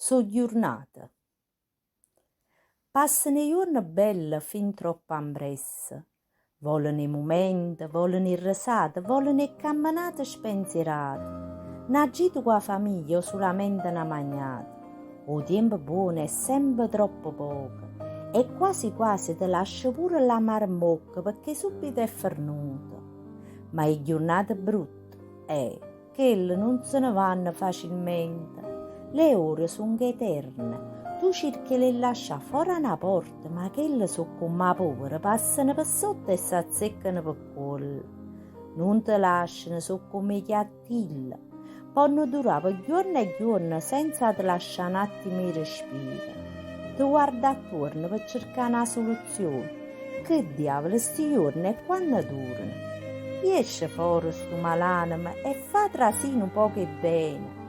su giornata. Passano i giorni belli fin troppo ambresse. Vogliono i momenti, vogliono il risate, vogliono le camminate spensierate. Non agito con la famiglia o solamente una magnata. O tempo buono è sempre troppo poco. E quasi quasi ti lascio pure la marmocca perché subito è fernuto. Ma le giornate brutte, quelle non se ne vanno facilmente. Le ore sono eterne. Tu cerchi di lasciare fuori una porta, ma quelle sono come povere, passano per sotto e si azzeccano per quello. Non ti lasciano, sono come i chiattilli. Possono durare per giorni e giorni senza ti lasciare un attimo di respiro. Ti guarda attorno per cercare una soluzione. Che diavolo, sti giorni e quando durano? Esce fuori sto malanima e fa trasino poco e bene.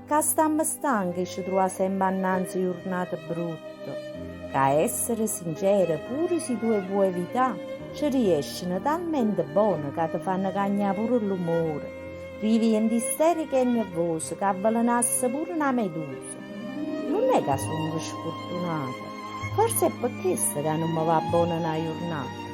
Che stiamo stanchi ci trova sempre annanzi giornate brutte. Che a essere sincere, pure se tu vuoi evitare, ci riescono talmente buone che ti fanno cagnare pure l'umore. Rivieni isteriche e nervose che avvelenasse pure una medusa. Non è che sono sfortunata, forse è per questo che non mi va buona una giornata.